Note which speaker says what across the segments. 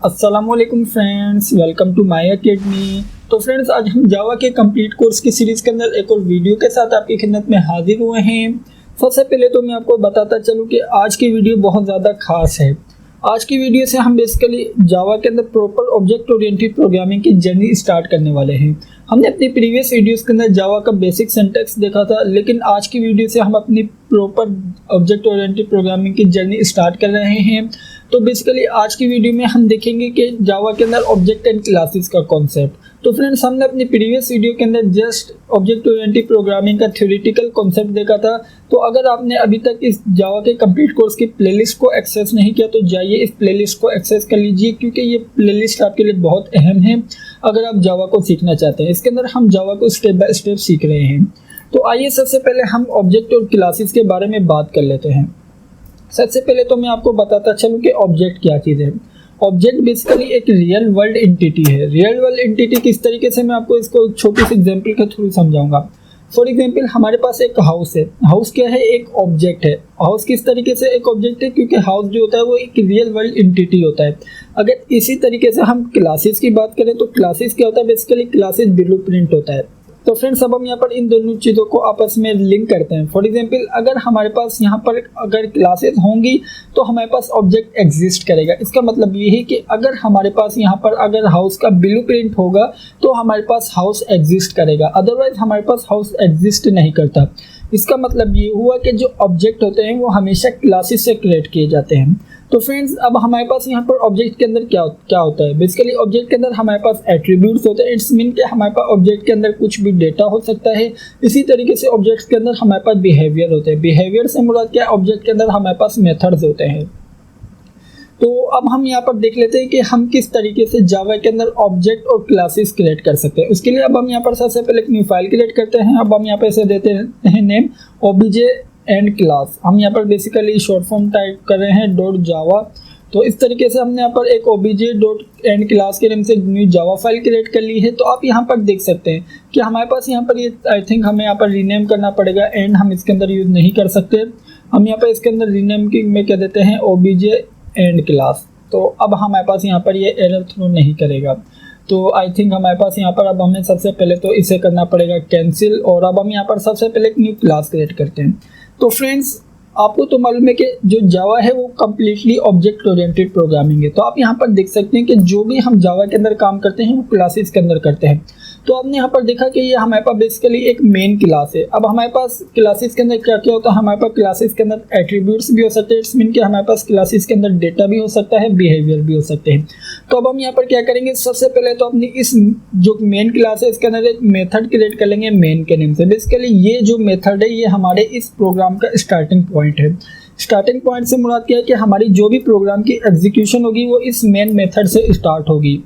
Speaker 1: अस्सलामुअलैकुम friends, welcome to my academy. तो friends, आज हम जावा के कंप्लीट कोर्स की सीरीज़ के अंदर एक और वीडियो के साथ आपकी खिदमत में हाजिर हुए हैं। सबसे पहले तो मैं आपको बताता चलूँ कि आज की वीडियो बहुत ज़्यादा खास है। आज की वीडियो से हम बेसिकली जावा के अंदर प्रॉपर ऑब्जेक्ट ओरिएंटेड प्रोग्रामिंग की जर्नी स्टार्ट करने वाले हैं। हमने अपनी प्रीवियस वीडियोस के अंदर जावा का बेसिक सिंटैक्स देखा था, लेकिन आज की वीडियो से हम अपनी प्रॉपर ऑब्जेक्ट ओरिएंटेड प्रोग्रामिंग की जर्नी स्टार्ट कर रहे हैं। तो बेसिकली आज की वीडियो में हम देखेंगे कि जावा के अंदर ऑब्जेक्ट एंड क्लासेस का कॉन्सेप्ट। तो फ्रेंड्स, हमने अपनी प्रीवियस वीडियो के अंदर जस्ट ऑब्जेक्ट ओरिएंटेड प्रोग्रामिंग का थ्योरेटिकल कॉन्सेप्ट देखा था। तो अगर आपने अभी तक इस जावा के कंप्लीट कोर्स की प्लेलिस्ट को एक्सेस नहीं किया तो जाइए इस प्लेलिस्ट को एक्सेस कर लीजिए, क्योंकि ये प्लेलिस्ट आपके लिए बहुत अहम है अगर आप जावा को सीखना चाहते हैं। इसके अंदर हम जावा को स्टेप बाय स्टेप सीख रहे हैं। तो आइए सबसे पहले हम ऑब्जेक्ट और क्लासेस के बारे में बात कर लेते हैं। सबसे पहले तो मैं आपको बताता चलूँ कि ऑब्जेक्ट क्या चीज़ है। ऑब्जेक्ट बेसिकली एक रियल वर्ल्ड एंटिटी है। रियल वर्ल्ड एंटिटी किस तरीके से, मैं आपको इसको छोटी सी एग्जांपल के थ्रू समझाऊंगा। फॉर एग्जांपल, हमारे पास एक हाउस है। हाउस क्या है? एक ऑब्जेक्ट है। हाउस किस तरीके से एक ऑब्जेक्ट है? क्योंकि हाउस जो होता है वो एक रियल वर्ल्ड एंटिटी होता है। अगर इसी तरीके से हम क्लासेस की बात करें तो क्लासेस क्या होता है? बेसिकली क्लासेस ब्लूप्रिंट होता है। तो फ्रेंड्स, अब हम यहाँ पर इन दोनों चीज़ों को आपस में लिंक करते हैं। फॉर एग्जांपल, अगर हमारे पास यहाँ पर अगर क्लासेस होंगी तो हमारे पास ऑब्जेक्ट एग्जिस्ट करेगा। इसका मतलब ये है कि अगर हमारे पास यहाँ पर अगर हाउस का ब्लूप्रिंट होगा तो हमारे पास हाउस एग्जिस्ट करेगा, अदरवाइज हमारे पास हाउस एग्जिस्ट नहीं करता। इसका मतलब ये हुआ कि जो ऑब्जेक्ट होते हैं वो हमेशा क्लासेस से क्रिएट किए जाते हैं। तो फ्रेंड्स, अब हमारे पास यहाँ पर ऑब्जेक्ट के अंदर क्या होता है? बेसिकली ऑब्जेक्ट के अंदर हमारे पास एट्रीब्यूट्स होते हैं। इट्स मीन कि हमारे पास ऑब्जेक्ट के अंदर कुछ भी डेटा हो सकता है। इसी तरीके से ऑब्जेक्ट्स के अंदर हमारे पास बिहेवियर होते हैं। बिहेवियर से मुराद क्या है? ऑब्जेक्ट के अंदर हमारे पास मेथड्स होते हैं। तो अब हम यहाँ पर देख लेते हैं कि हम किस तरीके से जावा के अंदर ऑब्जेक्ट और क्लासेस क्रिएट कर सकते हैं। उसके लिए अब हम यहाँ पर सबसे पहले एक न्यू फाइल क्रिएट करते हैं। अब हम यहाँ पर इसे देते हैं नेम ओबीजे एंड क्लास। हम यहाँ पर बेसिकली शॉर्ट फॉर्म टाइप कर रहे हैं .java। तो इस तरीके से हमने यहाँ पर एक ओबीजे डॉट एंड क्लास के नेम से न्यू जावा फाइल क्रिएट कर ली है। तो आप यहाँ पर देख सकते हैं कि हमारे पास यहाँ पर ये आई थिंक हमें यहाँ पर रीनेम करना पड़ेगा। एंड हम इसके अंदर यूज़ नहीं कर सकते। हम यहाँ पर इसके अंदर रीनेम की में कह देते हैं ओबीजे एंड क्लास। तो अब हमारे पास यहाँ पर ये एरर थ्रो नहीं करेगा। तो आई थिंक हमारे पास यहाँ पर अब हमें सबसे पहले तो इसे करना पड़ेगा कैंसिल। और अब हम यहाँ पर सबसे पहले एक न्यू क्लास क्रिएट करते हैं। तो फ्रेंड्स, आपको तो मालूम है कि जो जावा है वो कम्प्लीटली ऑब्जेक्ट ओरिएंटेड प्रोग्रामिंग है। तो आप यहाँ पर देख सकते हैं कि जो भी हम जावा के अंदर काम करते हैं वो क्लासेस के अंदर करते हैं। तो आपने यहाँ पर देखा कि ये हमारे पास बेसिकली एक मेन क्लास है। अब हमारे पास क्लासेस के अंदर क्या क्या होता है? हमारे पास क्लासेस के अंदर एट्रीब्यूट्स भी हो सकते हैं। इट्स मीन कि हमारे पास क्लासेस के अंदर डेटा भी हो सकता है, बिहेवियर भी हो सकते हैं। तो अब हम यहाँ पर क्या करेंगे? सबसे पहले तो अपनी इस जो मेन क्लास है इसके अंदर एक मेथड क्रिएट कर लेंगे मेन के नेम से। बेसिकली ये जो मेथड है ये हमारे इस प्रोग्राम का स्टार्टिंग पॉइंट है। स्टार्टिंग पॉइंट से मुराद क्या है कि हमारी जो भी प्रोग्राम की एग्जीक्यूशन होगी वो इस मेन मेथड से स्टार्ट होगी।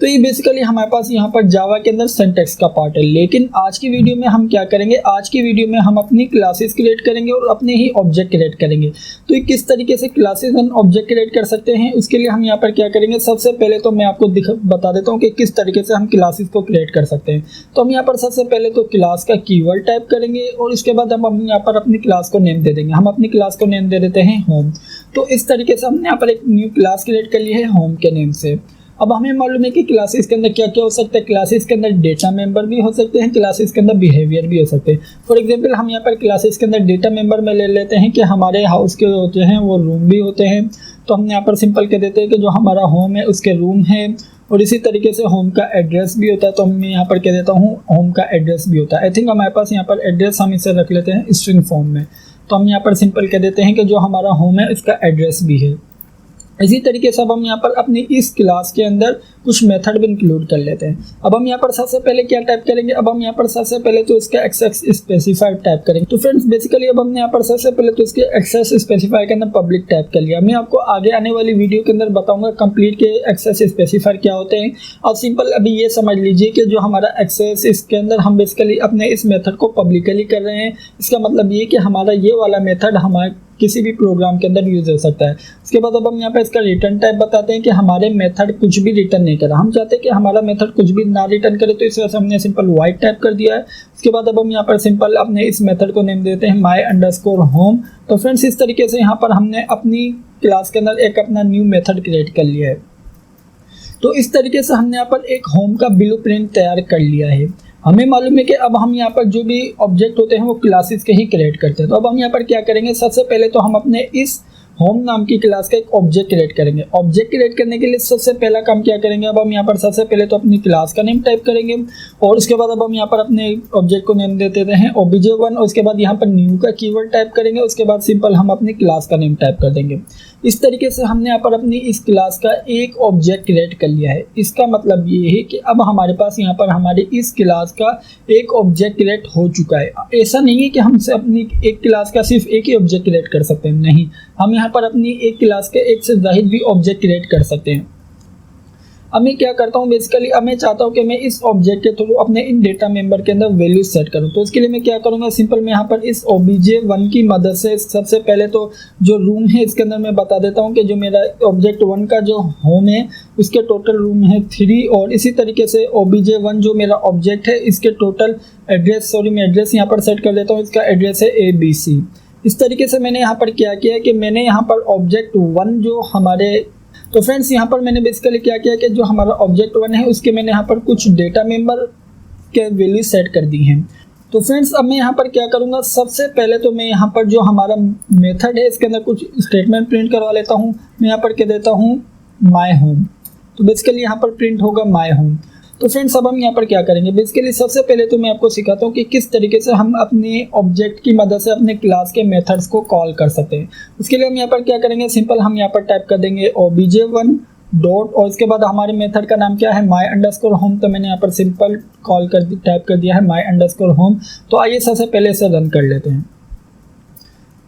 Speaker 1: तो ये बेसिकली हमारे पास यहाँ पर जावा के अंदर सिंटैक्स का पार्ट है। लेकिन आज की वीडियो में हम क्या करेंगे? आज की वीडियो में हम अपनी क्लासेस क्रिएट करेंगे और अपने ही ऑब्जेक्ट क्रिएट करेंगे। तो ये किस तरीके से क्लासेस एंड ऑब्जेक्ट क्रिएट कर सकते हैं, उसके लिए हम यहाँ पर क्या करेंगे? सबसे पहले तो मैं आपको बता देता हूँ कि किस तरीके से हम क्लासेस को क्रिएट कर सकते हैं। तो हम यहाँ पर सबसे पहले तो क्लास का कीवर्ड टाइप करेंगे और इसके बाद हम यहाँ पर अपनी क्लास को नेम दे देंगे। हम अपनी क्लास को नेम दे देते हैं होम। तो इस तरीके से हमने यहाँ पर एक न्यू क्लास क्रिएट कर ली है होम के नेम से। अब हमें मालूम है कि क्लासेस के अंदर क्या क्या हो सकता है। क्लासेस के अंदर डेटा मेंबर भी हो सकते हैं, क्लासेस के अंदर बिहेवियर भी हो सकते हैं। फॉर एग्जांपल, हम यहाँ पर क्लासेस के अंदर डेटा मेंबर में ले लेते हैं कि हमारे हाउस के होते हैं वो रूम भी होते हैं। तो हम यहाँ पर सिंपल कह देते हैं कि जो हमारा होम है उसके रूम है। और इसी तरीके से होम का एड्रेस भी होता है। तो मैं यहाँ पर कह देता हूँ होम का एड्रेस भी होता है। आई थिंक हमारे पास यहाँ पर एड्रेस हम इसे रख लेते हैं स्ट्रिंग फॉर्म में। तो हम यहाँ पर सिंपल कह देते हैं कि जो हमारा होम है उसका एड्रेस भी है। इसी तरीके से अब हम यहाँ पर अपनी इस क्लास के अंदर कुछ मेथड भी इंक्लूड कर लेते हैं। अब हम यहाँ पर सबसे पहले क्या टाइप करेंगे? अब हम यहाँ पर सबसे पहले तो इसका एक्सेस स्पेसिफायर टाइप करेंगे। तो फ्रेंड्स, बेसिकली अब हमने यहाँ पर सबसे पहले तो इसके एक्सेस स्पेसिफायर के अंदर पब्लिक टाइप कर लिया। मैं आपको आगे आने वाली वीडियो के अंदर बताऊंगा कंप्लीट के एक्सेस स्पेसिफायर क्या होते हैं। अब सिंपल अभी ये समझ लीजिए कि जो हमारा एक्सेस इसके अंदर हम बेसिकली अपने इस मेथड को पब्लिकली कर रहे हैं। इसका मतलब ये कि हमारा ये वाला मेथड हमारे किसी भी प्रोग्राम के अंदर यूज हो सकता है। उसके बाद अब हम यहाँ पे इसका रिटर्न टाइप बताते हैं कि हमारे मेथड कुछ भी रिटर्न नहीं करा। हम चाहते हैं कि हमारा मेथड कुछ भी ना रिटर्न करे, तो इस वजह से हमने सिंपल वाइट टाइप कर दिया है। उसके बाद अब हम यहाँ पर सिंपल अपने इस मेथड को नेम देते हैं my_home। तो फ्रेंड्स, इस तरीके से यहाँ पर हमने अपनी क्लास के अंदर एक अपना न्यू मेथड क्रिएट कर लिया है। तो इस तरीके से हमने यहाँ पर एक होम का ब्लूप्रिंट तैयार कर लिया है। हमें मालूम है कि अब हम यहाँ पर जो भी ऑब्जेक्ट होते हैं वो क्लासेस के ही क्रिएट करते हैं। तो अब हम यहाँ पर क्या करेंगे, सबसे पहले तो हम अपने इस होम नाम की क्लास का एक ऑब्जेक्ट क्रिएट करेंगे। ऑब्जेक्ट क्रिएट करने के लिए सबसे पहला काम क्या करेंगे, अब हम यहाँ पर सबसे पहले तो अपनी क्लास का नेम टाइप करेंगे और उसके बाद अब हम यहाँ पर अपने ऑब्जेक्ट को नेम दे देते हैं obj1 और उसके बाद यहाँ पर न्यू का कीवर्ड टाइप करेंगे। उसके बाद सिंपल हम अपनी क्लास का नेम टाइप कर देंगे। इस तरीके से हमने यहाँ पर अपनी इस क्लास का एक ऑब्जेक्ट क्रिएट कर लिया है। इसका मतलब ये है कि अब हमारे पास यहाँ पर हमारी इस क्लास का एक ऑब्जेक्ट क्रिएट हो चुका है। ऐसा नहीं है कि हमसे अपनी एक क्लास का सिर्फ एक ही ऑब्जेक्ट क्रिएट कर सकते हैं, नहीं, हम यहाँ पर अपनी एक क्लास के एक से ज़ाहिद भी ऑब्जेक्ट क्रिएट कर सकते हैं। अब मैं क्या करता हूँ, बेसिकली अब मैं चाहता हूँ कि मैं इस ऑब्जेक्ट के थ्रू अपने इन डेटा मेंबर के अंदर वैल्यू सेट करूँ। तो इसके लिए मैं क्या करूँगा, सिंपल मैं यहाँ पर इस obj1 की मदद से सबसे पहले तो जो रूम है इसके अंदर मैं बता देता हूँ कि जो मेरा ऑब्जेक्ट 1 का जो होम है उसके टोटल रूम है 3 और इसी तरीके से obj1 जो मेरा ऑब्जेक्ट है इसके टोटल एड्रेस, मैं एड्रेस यहाँ पर सेट कर देता हूँ, इसका एड्रेस है ABC। इस तरीके से मैंने यहाँ पर क्या किया कि मैंने यहाँ पर ऑब्जेक्ट 1 जो हमारे, तो फ्रेंड्स यहाँ पर मैंने बेसिकली क्या किया कि जो हमारा ऑब्जेक्ट 1 है उसके मैंने यहाँ पर कुछ डेटा मेंबर के वैल्यू सेट कर दी हैं। तो फ्रेंड्स अब मैं यहाँ पर क्या करूँगा, सबसे पहले तो मैं यहाँ पर जो हमारा मेथड है इसके अंदर कुछ स्टेटमेंट प्रिंट करवा लेता हूँ। मैं यहाँ पर कह देता हूँ माई होम, तो बेसिकली यहाँ पर प्रिंट होगा माई होम। तो फ्रेंड्स अब हम यहाँ पर क्या करेंगे, बेसिकली सबसे पहले तो मैं आपको सिखाता हूँ कि किस तरीके से हम अपने ऑब्जेक्ट की मदद से अपने क्लास के मेथड्स को कॉल कर सकते हैं। उसके लिए हम यहाँ पर क्या करेंगे, सिंपल हम यहाँ पर टाइप कर देंगे obj1 डॉट और इसके बाद हमारे मेथड का नाम क्या है my_home। तो मैंने यहाँ पर सिंपल कॉल कर टाइप कर दिया है my_home। तो आइए सबसे पहले इसे रन कर लेते हैं।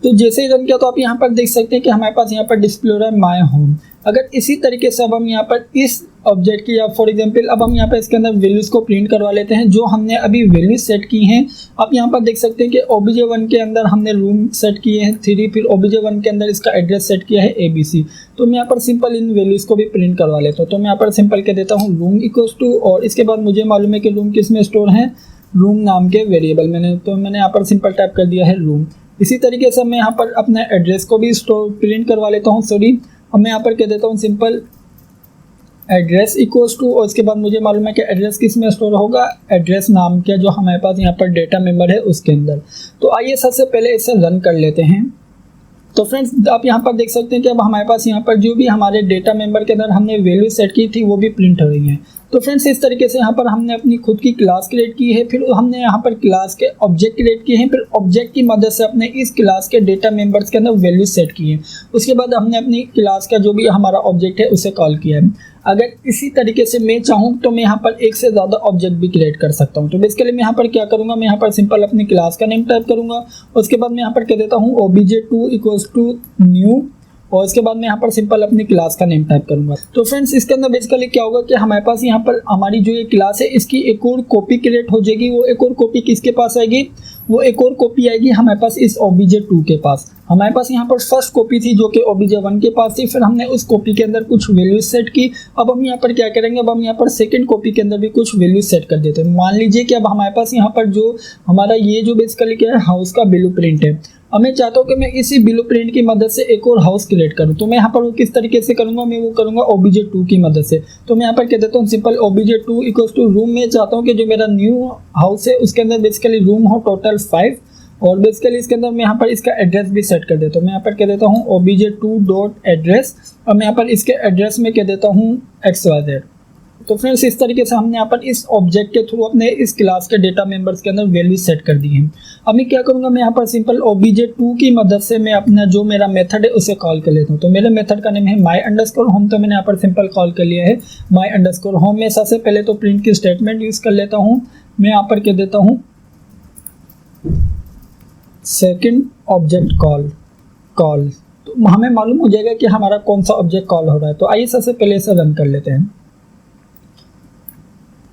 Speaker 1: तो जैसे ही रन किया तो आप यहाँ पर देख सकते हैं कि हमारे पास यहाँ पर डिस्प्ले हो रहा है माई होम। अगर इसी तरीके से अब हम यहाँ पर इस ऑब्जेक्ट की, या फॉर एग्जांपल अब हम यहाँ पर इसके अंदर वैल्यूज़ को प्रिंट करवा लेते हैं जो हमने अभी वैल्यूज सेट की हैं। आप यहाँ पर देख सकते हैं कि obj1 के अंदर हमने रूम सेट किए हैं 3, फिर obj1 के अंदर इसका एड्रेस सेट किया है ABC। तो मैं यहाँ पर सिंपल इन वैल्यूज़ को भी प्रिंट करवा लेता हूँ। तो मैं यहाँ पर सिंपल कह देता हूँ रूम इक्वल्स टू और इसके बाद मुझे मालूम है कि रूम किस में स्टोर है, रूम नाम के वेरिएबल मैंने यहाँ पर सिंपल टाइप कर दिया है रूम। इसी तरीके से मैं यहाँ पर अपने एड्रेस को भी प्रिंट करवा लेता हूँ। अब मैं यहाँ पर कह देता हूँ सिंपल एड्रेस इक्वल्स टू और इसके बाद मुझे मालूम है कि एड्रेस किस में स्टोर होगा, एड्रेस नाम के जो हमारे पास यहाँ पर डेटा मेंबर है उसके अंदर। तो आइए सबसे पहले इसे रन कर लेते हैं। तो फ्रेंड्स आप यहाँ पर देख सकते हैं कि अब हमारे पास यहाँ पर जो भी हमारे डेटा मेंबर के अंदर हमने वैल्यू सेट की थी वो भी प्रिंट हो रही है। तो फ्रेंड्स इस तरीके से यहाँ पर हमने अपनी खुद की क्लास क्रिएट की है, फिर हमने यहाँ पर क्लास के ऑब्जेक्ट क्रिएट किए हैं, फिर ऑब्जेक्ट की मदद से अपने इस क्लास के डेटा मेंबर्स के अंदर वैल्यू सेट की है। उसके बाद हमने अपनी क्लास का जो भी हमारा ऑब्जेक्ट है उसे कॉल किया है। अगर इसी तरीके से मैं चाहूँ तो मैं यहाँ पर एक से ज़्यादा ऑब्जेक्ट भी क्रिएट कर सकता हूँ। तो बेसिकली मैं यहाँ पर क्या करूँगा, मैं यहाँ पर सिंपल अपनी क्लास का नेम टाइप करूँगा। उसके बाद मैं यहाँ पर कह देता हूँ obj2 इक्वल्स टू न्यू और इसके बाद मैं यहाँ पर सिंपल अपनी क्लास का नेम टाइप करूँगा। तो फ्रेंड्स इसके अंदर बेसिकली क्या होगा कि हमारे पास यहाँ पर हमारी जो ये क्लास है इसकी एक और कॉपी क्रिएट हो जाएगी। वो एक और कॉपी किसके पास आएगी, वो एक और कॉपी आएगी हमारे पास इस obj2 के पास। हमारे पास यहाँ पर फर्स्ट कॉपी थी जो कि obj1 के पास थी, फिर हमने उस कॉपी के अंदर कुछ वैल्यूज सेट की। अब हम यहाँ पर क्या करेंगे, अब हम यहाँ पर सेकंड कॉपी के अंदर भी कुछ वैल्यूज सेट कर देते हैं। मान लीजिए कि अब हमारे पास यहाँ पर जो हमारा ये जो बेसिकली क्या है हाउस का ब्लूप्रिंट है। अब मैं चाहता हूँ कि मैं इसी ब्लूप्रिंट की मदद से एक और हाउस क्रिएट करूँ। तो मैं यहाँ पर वो किस तरीके से करूँगा, मैं वो करूँगा obj2 की मदद से। तो मैं यहाँ पर कह देता हूँ simple obj2 equals to room. में चाहता हूँ कि जो मेरा न्यू हाउस है उसके अंदर बेसिकली रूम हो टोटल 5 और बेसिकली इसके अंदर मैं यहाँ पर इसका एड्रेस भी सेट कर देता हूँ। मैं यहाँ पर कह देता हूँ obj2 डॉट एड्रेस और मैं यहाँ पर इसके एड्रेस में कह देता हूँ xyz। तो फ्रेंड्स इस तरीके से हमने यहाँ पर इस ऑब्जेक्ट के थ्रू अपने इस क्लास के डेटा मेंबर्स के अंदर वैल्यू सेट कर दी है। अब मैं क्या करूँगा, मैं यहाँ पर सिंपल obj2 की मदद से मैं अपना जो मेरा मेथड है उसे कॉल कर लेता हूँ। तो मेरे मेथड का नेम है my_home। तो मैंने यहाँ पर सिंपल कॉल कर लिया है my_home। में सबसे पहले तो प्रिंट की स्टेटमेंट यूज़ कर लेता हूँ। मैं यहाँ पर कह देता हूँ सेकेंड ऑब्जेक्ट कॉल। तो हमें मालूम हो जाएगा कि हमारा कौन सा ऑब्जेक्ट कॉल हो रहा है। तो आइए सबसे पहले इसे रन कर लेते हैं।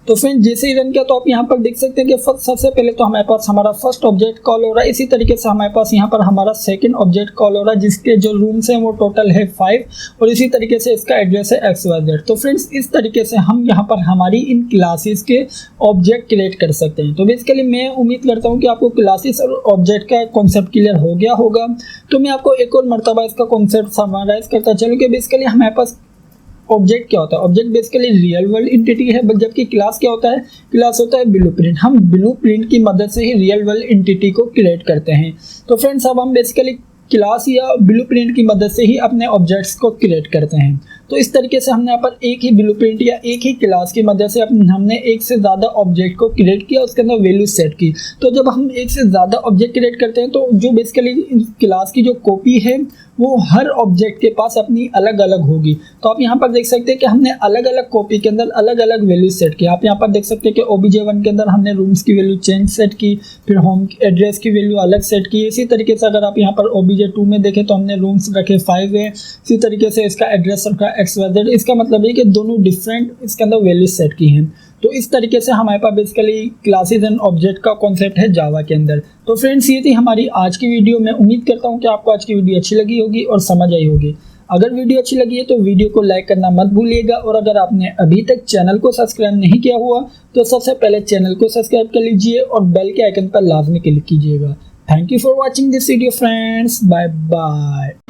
Speaker 1: तो फ्रेंड जैसे ही रन किया तो आप यहाँ पर देख सकते हैं कि सबसे पहले तो हमारे पास हमारा फर्स्ट ऑब्जेक्ट कॉल हो रहा है। इसी तरीके से हमारे पास यहाँ पर हमारा सेकंड ऑब्जेक्ट कॉल हो रहा है जिसके जो रूम्स हैं वो टोटल है 5 और इसी तरीके से इसका एड्रेस है xyz। तो फ्रेंड्स इस तरीके से हम यहाँ पर हमारी इन क्लासेस के ऑब्जेक्ट क्रिएट कर सकते हैं। तो बेसिकली मैं उम्मीद करता हूँ कि आपको क्लासेस और ऑब्जेक्ट का कॉन्सेप्ट क्लियर हो गया होगा। तो मैं आपको एक और मरतबा इसका कॉन्सेप्ट समराइज करता चलूँ कि बेसिकली हमारे पास ऑब्जेक्ट क्या होता है? Object basically real world entity है, बट जबकि क्लास क्या होता है? क्लास होता है ब्लूप्रिंट। हम ब्लूप्रिंट की मदद से ही रियल वर्ल्ड एंटिटी को क्रिएट करते हैं। तो फ्रेंड्स अब हम बेसिकली क्लास या ब्लूप्रिंट की मदद से ही अपने ऑब्जेक्ट्स को क्रिएट करते हैं। तो इस तरीके से हमने यहाँ पर एक ही ब्लूप्रिंट या एक ही क्लास की मदद से हमने एक से ज़्यादा ऑब्जेक्ट को क्रिएट किया, उसके अंदर वैल्यू सेट की। तो जब हम एक से ज़्यादा ऑब्जेक्ट क्रिएट करते हैं तो जो बेसिकली क्लास की जो कॉपी है वो हर ऑब्जेक्ट के पास अपनी अलग अलग होगी। तो आप यहाँ पर देख सकते हैं कि हमने अलग अलग कॉपी के अंदर अलग अलग वैल्यू सेट की। आप यहाँ पर देख सकते हैं कि OBJ1 के अंदर हमने रूम्स की वैल्यू चेंज सेट की, फिर होम एड्रेस की वैल्यू अलग सेट की। इसी तरीके से अगर आप यहाँ पर OBJ2 में देखें तो हमने रूम्स रखे 5 है, इसी तरीके से इसका एड्रेस रखा XYZ। इसका मतलब है कि दोनों डिफरेंट इसके अंदर वैल्यू सेट की हैं। तो इस तरीके से हमारे पास बेसिकली क्लासेस एंड ऑब्जेक्ट का कॉन्सेप्ट है जावा के अंदर। तो फ्रेंड्स ये थी हमारी आज की वीडियो। मैं उम्मीद करता हूँ कि आपको आज की वीडियो अच्छी लगी होगी और समझ आई होगी। अगर वीडियो अच्छी लगी है तो वीडियो को लाइक करना मत भूलिएगा, और अगर आपने अभी तक चैनल को सब्सक्राइब नहीं किया हुआ तो सबसे पहले चैनल को सब्सक्राइब कर लीजिए और बेल के आइकन पर लाजमी क्लिक कीजिएगा। Thank you for watching this video friends, bye bye.